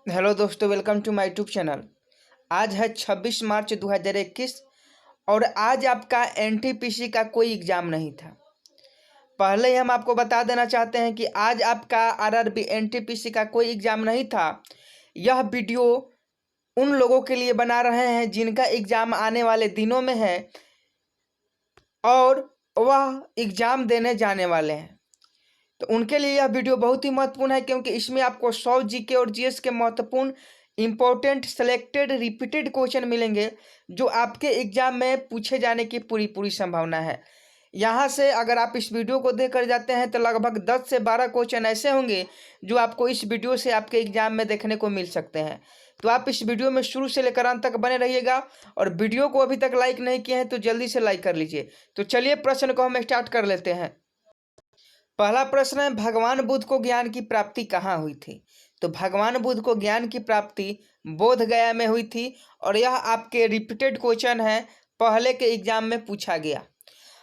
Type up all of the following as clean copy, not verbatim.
Hello दोस्तों, welcome to my YouTube channel. आज है 26 मार्च 2021 और आज आपका एनटीपीसी का कोई एग्ज़ाम नहीं था। पहले ही हम आपको बता देना चाहते हैं कि आज आपका आरआरबी एनटीपीसी का कोई एग्ज़ाम नहीं था। यह वीडियो उन लोगों के लिए बना रहे हैं जिनका एग्ज़ाम आने वाले दिनों में है और वह एग्ज़ाम देने जाने वाले हैं। तो उनके लिए यह वीडियो बहुत ही महत्वपूर्ण है क्योंकि इसमें आपको 100 जीके और जीएस के महत्वपूर्ण इंपॉर्टेंट सेलेक्टेड रिपीटेड क्वेश्चन मिलेंगे जो आपके एग्जाम में पूछे जाने की पूरी पूरी संभावना है। यहाँ से अगर आप इस वीडियो को देख कर जाते हैं तो लगभग 10 से 12 क्वेश्चन ऐसे होंगे जो आपको इस वीडियो से आपके एग्जाम में देखने को मिल सकते हैं। तो आप इस वीडियो में शुरू से लेकर अंत तक बने रहिएगा और वीडियो को अभी तक लाइक नहीं किए हैं तो जल्दी से लाइक कर लीजिए। तो चलिए प्रश्न को हम स्टार्ट कर लेते हैं। पहला प्रश्न है, भगवान बुद्ध को ज्ञान की प्राप्ति कहाँ हुई थी? तो भगवान बुद्ध को ज्ञान की प्राप्ति बोध गया में हुई थी और यह आपके रिपीटेड क्वेश्चन है, पहले के एग्जाम में पूछा गया।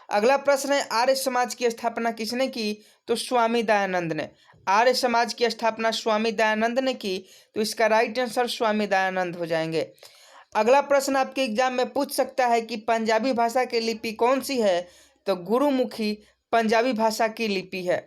अगला प्रश्न है, आर्य समाज की स्थापना किसने की? तो स्वामी दयानंद ने। आर्य समाज की स्थापना स्वामी दयानंद ने की, तो इसका राइट आंसर स्वामी दयानंद हो जाएंगे। अगला प्रश्न आपके एग्जाम में पूछ सकता है कि पंजाबी भाषा की लिपि कौन सी है? तो गुरुमुखी पंजाबी भाषा की लिपि है।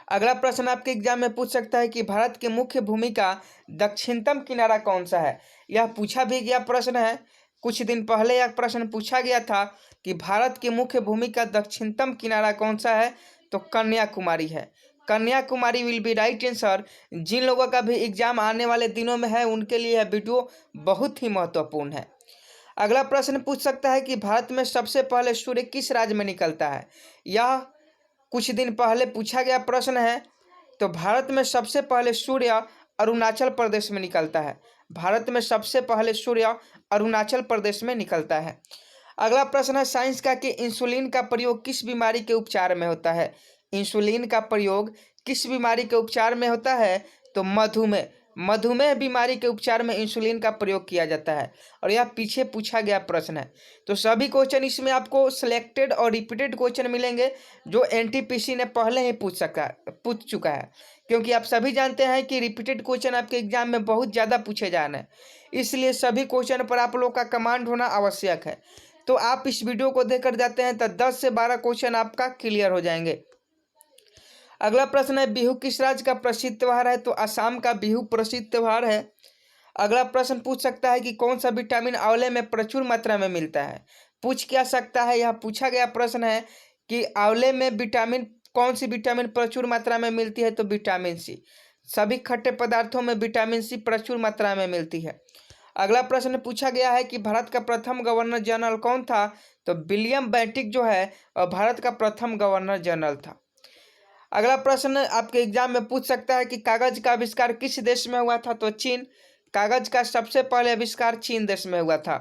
अगला प्रश्न आपके एग्जाम में पूछ सकता है कि भारत की मुख्य भूमि का दक्षिणतम किनारा कौन सा है? यह पूछा भी गया प्रश्न है। कुछ दिन पहले यह प्रश्न पूछा गया था कि भारत की मुख्य भूमि का दक्षिणतम किनारा कौन सा है? तो कन्याकुमारी है। Kanyakumari will be right answer. जिन लोगों का भी एग्जाम आने वाले दिनों में है उनके लिए यह वीडियो बहुत ही महत्वपूर्ण है। अगला प्रश्न पूछ सकता है कि भारत में सबसे पहले सूर्य किस राज्य में निकलता है? यह कुछ दिन पहले पूछा गया प्रश्न है। तो भारत में सबसे पहले सूर्य अरुणाचल प्रदेश में निकलता है। भारत में सबसे पहले सूर्य अरुणाचल प्रदेश में निकलता है। अगला प्रश्न है, साइंस का कि इंसुलिन का प्रयोग किस बीमारी के उपचार में होता है? इंसुलिन का प्रयोग किस बीमारी के उपचार में होता है? तो मधुमेह। मधुमेह बीमारी के उपचार में इंसुलिन का प्रयोग किया जाता है और यह पीछे पूछा गया प्रश्न है। तो सभी क्वेश्चन इसमें आपको सिलेक्टेड और रिपीटेड क्वेश्चन मिलेंगे जो एनटीपीसी ने पहले ही पूछ चुका है, क्योंकि आप सभी जानते हैं कि रिपीटेड क्वेश्चन आपके एग्जाम में बहुत ज़्यादा पूछे जाने हैं, इसलिए सभी क्वेश्चन पर आप लोग का कमांड होना आवश्यक है। तो आप इस वीडियो को देखकर जाते हैं तो 10 से 12 क्वेश्चन आपका क्लियर हो जाएंगे। अगला प्रश्न है, बिहू किस राज्य का प्रसिद्ध त्यौहार है? तो असम का बिहू प्रसिद्ध त्यौहार है। अगला प्रश्न पूछ सकता है कि कौन सा विटामिन आंवले में प्रचुर मात्रा में मिलता है? पूछ क्या सकता है, यह पूछा गया प्रश्न है कि आंवले में विटामिन कौन सी विटामिन प्रचुर मात्रा में मिलती है? तो विटामिन सी। सभी खट्टे पदार्थों में विटामिन सी प्रचुर मात्रा में मिलती है। अगला प्रश्न पूछा गया है कि भारत का प्रथम गवर्नर जनरल कौन था? तो विलियम बेंटिक जो है और भारत का प्रथम गवर्नर जनरल था। अगला प्रश्न आपके एग्जाम में पूछ सकता है कि कागज का आविष्कार किस देश में हुआ था? तो चीन। कागज का सबसे पहले आविष्कार चीन देश में हुआ था।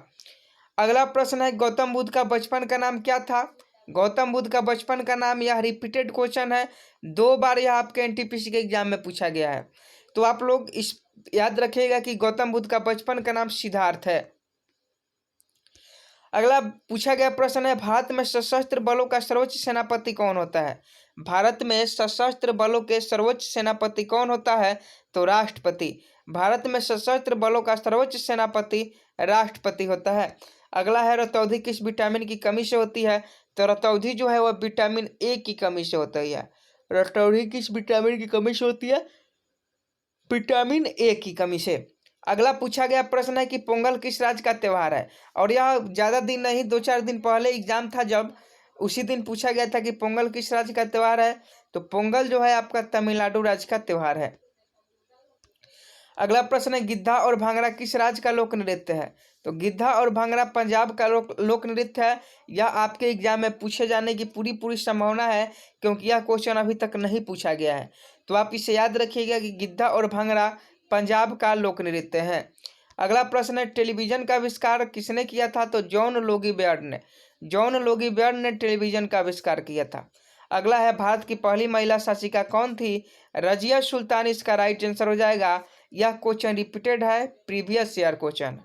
अगला प्रश्न है, गौतम बुद्ध का बचपन का नाम क्या था? गौतम बुद्ध का बचपन का नाम, यह रिपीटेड क्वेश्चन है, 2 बार यह आपके एनटीपीसी के एग्जाम में पूछा गया है। तो आप लोग इस याद रखिएगा कि गौतम बुद्ध का बचपन का नाम सिद्धार्थ है। अगला पूछा गया प्रश्न है, भारत में सशस्त्र बलों का सर्वोच्च सेनापति कौन होता है? भारत में सशस्त्र बलों के सर्वोच्च सेनापति कौन होता है? तो राष्ट्रपति। भारत में सशस्त्र बलों का सर्वोच्च सेनापति राष्ट्रपति होता है। अगला है, रतौंधी किस विटामिन की कमी से होती है? तो रतौंधी जो है वह विटामिन ए की कमी से होती है। रतौंधी किस विटामिन की कमी से होती है? विटामिन ए की कमी से। अगला पूछा गया प्रश्न है कि पोंगल किस राज्य का त्यौहार है? और यह ज़्यादा दिन नहीं, 2-4 दिन पहले एग्जाम था जब उसी दिन पूछा गया था कि पोंगल किस राज्य का त्यौहार है? तो पोंगल जो है आपका तमिलनाडु राज्य का त्यौहार है। अगला प्रश्न है, गिद्धा और भांगड़ा किस राज्य का लोक नृत्य है? तो गिद्धा और भांगड़ा पंजाब का लोक नृत्य है। यह आपके एग्जाम में पूछे जाने की पूरी पूरी संभावना है क्योंकि यह क्वेश्चन अभी तक नहीं पूछा गया है। तो आप इसे याद रखिएगा कि गिद्धा और भांगड़ा पंजाब का लोक नृत्य है। अगला प्रश्न है, टेलीविजन का आविष्कार किसने किया था? तो जॉन लोगी बेयर्ड ने। जॉन लोगी बेयर्ड ने टेलीविजन का आविष्कार किया था। अगला है, भारत की पहली महिला शासिका कौन थी? रजिया सुल्तान इसका राइट आंसर हो जाएगा। यह क्वेश्चन रिपीटेड है, प्रीवियस ईयर क्वेश्चन।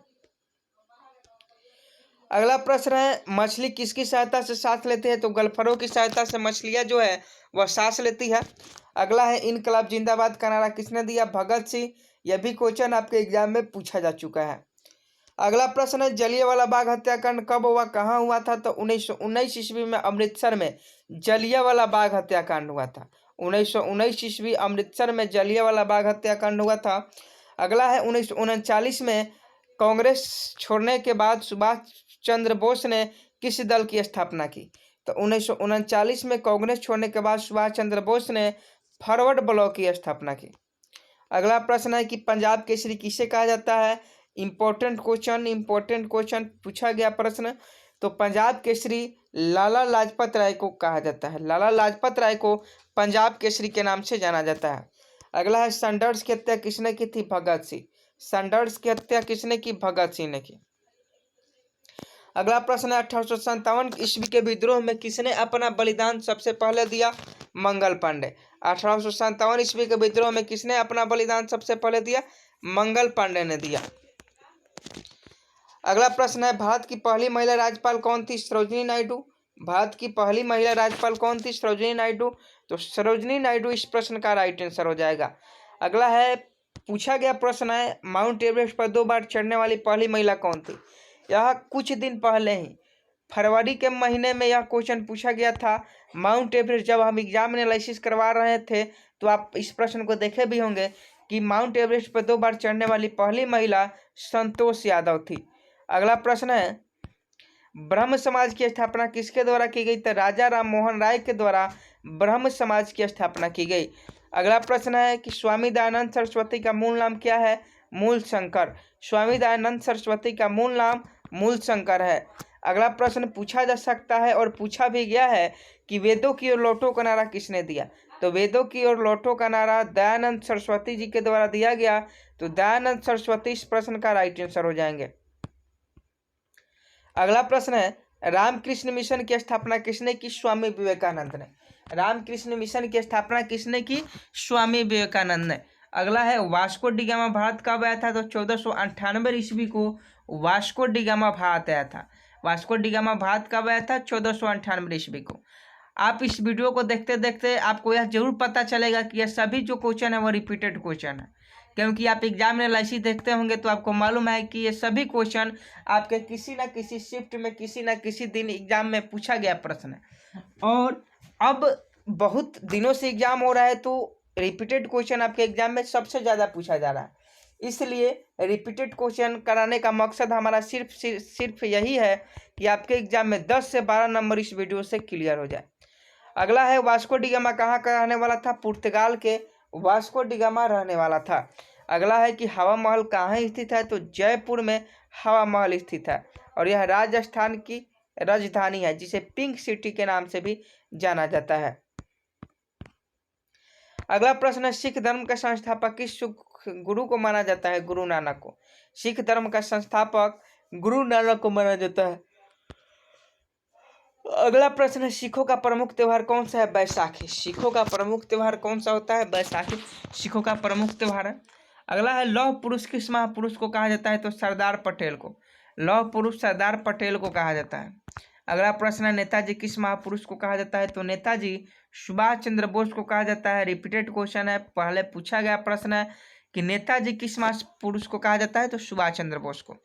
अगला प्रश्न है, मछली किसकी सहायता से सांस लेती है? तो गल्फरों की सहायता से मछलियां जो है वह सांस लेती है। अगला है, इनकलाब जिंदाबाद का नारा किसने दिया? भगत सिंह। यह भी क्वेश्चन आपके एग्जाम में पूछा जा चुका है। अगला प्रश्न है, जलियांवाला बाग हत्याकांड कब हुआ, कहाँ हुआ था? तो 1919 ईस्वी में अमृतसर में जलियांवाला बाग हत्याकांड हुआ था। 1919 ईस्वी अमृतसर में जलियांवाला बाग हत्याकांड हुआ था। अगला है, 1939 में कांग्रेस छोड़ने के बाद सुभाष चंद्र बोस ने किस दल की स्थापना की? तो 1939 में कांग्रेस छोड़ने के बाद सुभाष चंद्र बोस ने फॉरवर्ड ब्लॉक की स्थापना की। अगला प्रश्न है कि पंजाब केसरी किसे कहा जाता है? इंपॉर्टेंट क्वेश्चन पूछा गया प्रश्न। तो पंजाब केसरी लाला लाजपत राय को कहा जाता है। लाला लाजपत राय को पंजाब केसरी के नाम से जाना जाता है। अगला है, सैंडर्स की हत्या किसने की थी? भगत सिंह। सैंडर्स की हत्या किसने की? भगत सिंह ने की। अगला प्रश्न है, 1857 ईस्वी के विद्रोह में किसने अपना बलिदान सबसे पहले दिया? मंगल पांडे। 1857 ईस्वी के विद्रोह में किसने अपना बलिदान सबसे पहले दिया? मंगल पांडे ने दिया। अगला प्रश्न है, भारत की पहली महिला राज्यपाल कौन थी? सरोजिनी नायडू। भारत की पहली महिला राज्यपाल कौन थी? सरोजिनी नायडू। तो सरोजिनी नायडू इस प्रश्न का राइट आंसर हो जाएगा। अगला है, पूछा गया प्रश्न है, माउंट एवरेस्ट पर 2 बार चढ़ने वाली पहली महिला कौन थी? यह कुछ दिन पहले ही फरवरी के महीने में यह क्वेश्चन पूछा गया था। माउंट एवरेस्ट जब हम एग्जाम एनालिसिस करवा रहे थे तो आप इस प्रश्न को देखे भी होंगे कि माउंट एवरेस्ट पर 2 बार चढ़ने वाली पहली महिला संतोष यादव थी। अगला प्रश्न है, ब्रह्म समाज की स्थापना किसके द्वारा की गई? तो राजा राम मोहन राय के द्वारा ब्रह्म समाज की स्थापना की गई। अगला प्रश्न है कि स्वामी दयानंद सरस्वती का मूल नाम क्या है? मूल शंकर। स्वामी दयानंद सरस्वती का मूल नाम मूल शंकर है। अगला प्रश्न पूछा जा सकता है और पूछा भी गया है कि वेदों की ओर लौटो का नारा किसने दिया? तो वेदों की ओर लौटो का नारा दयानंद सरस्वती जी के द्वारा दिया गया। तो दयानंद सरस्वती इस प्रश्न का राइट आंसर हो जाएंगे। अगला प्रश्न है, रामकृष्ण मिशन की स्थापना किसने की? स्वामी विवेकानंद ने। रामकृष्ण मिशन की स्थापना किसने की? स्वामी विवेकानंद ने। अगला है, वास्को डी गामा भारत कब आया था? तो 1498 ईस्वी को वास्को डी गामा भारत आया था। वास्को डी गामा भारत कब आया था? 1498 ईस्वी को। आप इस वीडियो को देखते देखते आपको यह जरूर पता चलेगा कि यह सभी जो क्वेश्चन है वो रिपीटेड क्वेश्चन है, क्योंकि आप एग्जाम एनालिसिस देखते होंगे तो आपको मालूम है कि ये सभी क्वेश्चन आपके किसी न किसी शिफ्ट में किसी न किसी दिन एग्जाम में पूछा गया प्रश्न है। और अब बहुत दिनों से एग्जाम हो रहा है तो रिपीटेड क्वेश्चन आपके एग्जाम में सबसे ज़्यादा पूछा जा रहा है। इसलिए रिपीटेड क्वेश्चन कराने का मकसद हमारा सिर्फ यही है कि आपके एग्जाम में 10 से 12 नंबर इस वीडियो से क्लियर हो जाए। अगला है, वास्को डी गामा कहाँ का रहने वाला था? पुर्तगाल के वास्को डी गामा रहने वाला था। अगला है कि हवा महल कहाँ स्थित है? तो जयपुर में हवा महल स्थित है और यह राजस्थान की राजधानी है जिसे पिंक सिटी के नाम से भी जाना जाता है। अगला प्रश्न है, सिख धर्म का संस्थापक किस गुरु को माना जाता है? गुरु नानक को। सिख धर्म का संस्थापक गुरु नानक को माना जाता है। अगला प्रश्न है, सिखों का प्रमुख त्योहार कौन सा है? बैसाखी। सिखों का प्रमुख त्योहार कौन सा होता है? बैसाखी सिखों का प्रमुख त्योहार है। अगला है, लौह पुरुष किस महापुरुष को कहा जाता है? तो सरदार पटेल को। लौह पुरुष सरदार पटेल को कहा जाता है। अगला प्रश्न है, नेताजी किस महापुरुष को कहा जाता है? तो नेताजी सुभाष चंद्र बोस को कहा जाता है। रिपीटेड क्वेश्चन है, पहले पूछा गया प्रश्न है कि नेताजी किस महापुरुष को कहा जाता है? तो सुभाष चंद्र बोस को।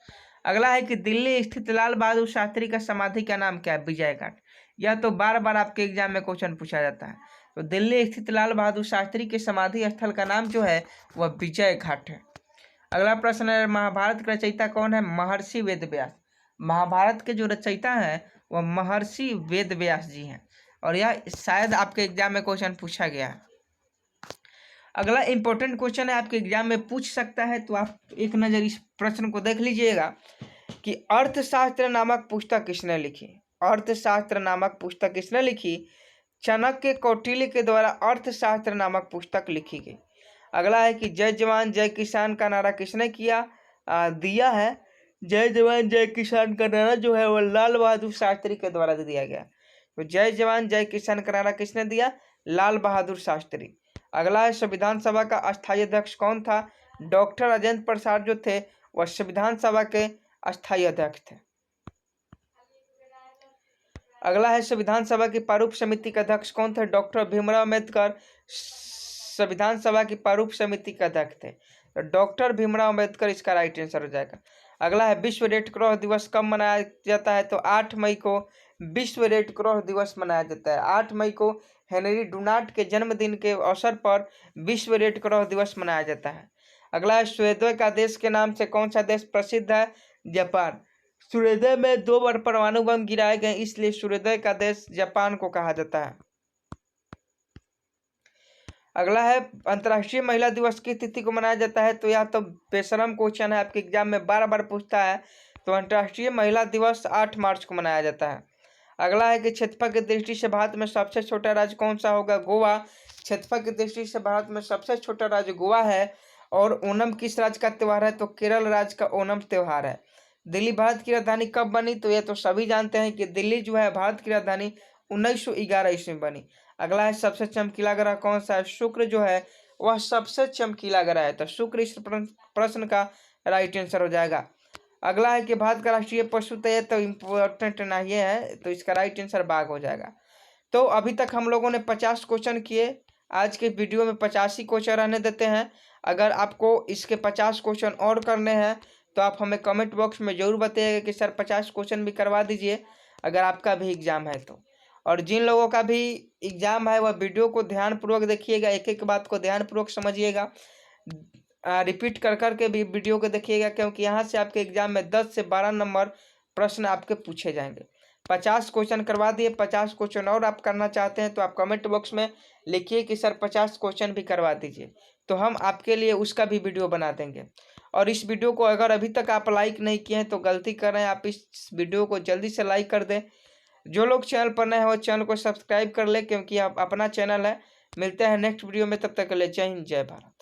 अगला है कि दिल्ली स्थित लाल बहादुर शास्त्री का समाधि का नाम क्या है? विजय घाट। यह तो बार बार आपके एग्जाम में क्वेश्चन पूछा जाता है। तो दिल्ली स्थित लाल बहादुर शास्त्री के समाधि स्थल का नाम जो है वह विजय घाट है। अगला प्रश्न है, महाभारत का रचयिता कौन है? महर्षि वेदव्यास। महाभारत के जो रचयिता हैं वह महर्षि वेदव्यास जी हैं और यह शायद आपके एग्जाम में क्वेश्चन पूछा गया है। अगला इंपॉर्टेंट क्वेश्चन है, आपके एग्जाम में पूछ सकता है, तो आप एक नज़र इस प्रश्न को देख लीजिएगा कि अर्थशास्त्र नामक पुस्तक किसने लिखी? अर्थशास्त्र नामक पुस्तक किसने लिखी? चाणक्य कौटिल्य के द्वारा अर्थशास्त्र नामक पुस्तक लिखी गई। अगला है कि जय जवान जय किसान का नारा किसने दिया है? जय जवान जय किसान का नारा जो है वह लाल बहादुर शास्त्री के द्वारा दिया गया। तो जय जवान जय किसान का नारा किसने दिया? लाल बहादुर शास्त्री। अगला है, संविधान सभा का अस्थायी अध्यक्ष कौन था? डॉक्टर राजेंद्र प्रसाद जो थे वह संविधान सभा के अस्थायी अध्यक्ष थे। अगला है संविधान सभा की प्रारूप समिति के अध्यक्ष कौन थे? डॉक्टर भीमराव अम्बेडकर संविधान सभा की प्रारूप समिति के अध्यक्ष थे। तो डॉक्टर भीमराव अम्बेडकर इसका राइट आंसर हो जाएगा। अगला है विश्व रेड क्रॉस दिवस कब मनाया जाता है? तो 8 मई को विश्व रेड क्रॉस दिवस मनाया जाता है। 8 मई को हेनरी डुनान्ट के जन्मदिन के अवसर पर विश्व रेड क्रॉस दिवस मनाया जाता है। अगला है सूर्योदय का देश के नाम से कौन सा देश प्रसिद्ध है? जापान। सूर्योदय में 2 बार परमाणु बम गिराए गए, इसलिए सूर्योदय का देश जापान को कहा जाता है। अगला है अंतर्राष्ट्रीय महिला दिवस किस तिथि को मनाया जाता है? तो यह तो बेशरम क्वेश्चन है, आपके एग्जाम में बार बार पूछता है। तो अंतर्राष्ट्रीय महिला दिवस 8 मार्च को मनाया जाता है। अगला है कि क्षेत्रफल की दृष्टि से भारत में सबसे छोटा राज्य कौन सा होगा? गोवा। क्षेत्रफल की दृष्टि से भारत में सबसे छोटा राज्य गोवा है। और ओणम किस राज्य का त्यौहार है? तो केरल राज्य का ओणम त्यौहार है। दिल्ली भारत की राजधानी कब बनी? तो ये तो सभी जानते हैं कि दिल्ली जो है भारत की राजधानी 1911 ईस्वी में बनी। अगला है सबसे चमकीला ग्रह कौन सा है? शुक्र जो है वह सबसे चमकीला ग्रह है। तो शुक्र इस प्रश्न का राइट आंसर हो जाएगा। अगला है कि भारत का राष्ट्रीय पशु तो ये तो इम्पोर्टेंट नहीं है, तो इसका राइट आंसर बाघ हो जाएगा। तो अभी तक हम लोगों ने 50 क्वेश्चन किए। आज के वीडियो में 85 क्वेश्चन रहने देते हैं। अगर आपको इसके 50 क्वेश्चन और करने हैं तो आप हमें कमेंट बॉक्स में ज़रूर बताइएगा कि सर 50 क्वेश्चन भी करवा दीजिए, अगर आपका भी एग्ज़ाम है तो। और जिन लोगों का भी एग्ज़ाम है वह वीडियो को ध्यानपूर्वक देखिएगा, एक एक बात को ध्यानपूर्वक समझिएगा, रिपीट कर करके भी वीडियो को देखिएगा, क्योंकि यहाँ से आपके एग्जाम में 10 से 12 नंबर प्रश्न आपके पूछे जाएंगे। 50 क्वेश्चन करवा दिए, 50 क्वेश्चन और आप करना चाहते हैं तो आप कमेंट बॉक्स में लिखिए कि सर 50 क्वेश्चन भी करवा दीजिए, तो हम आपके लिए उसका भी वीडियो बना देंगे। और इस वीडियो को अगर अभी तक आप लाइक नहीं किए हैं तो गलती कर रहे हैं, आप इस वीडियो को जल्दी से लाइक कर दें। जो लोग चैनल पर नए हैं वो चैनल को सब्सक्राइब कर ले, क्योंकि आप अपना चैनल है। मिलते हैं नेक्स्ट वीडियो में, तब तक के लिए जय हिंद जय भारत।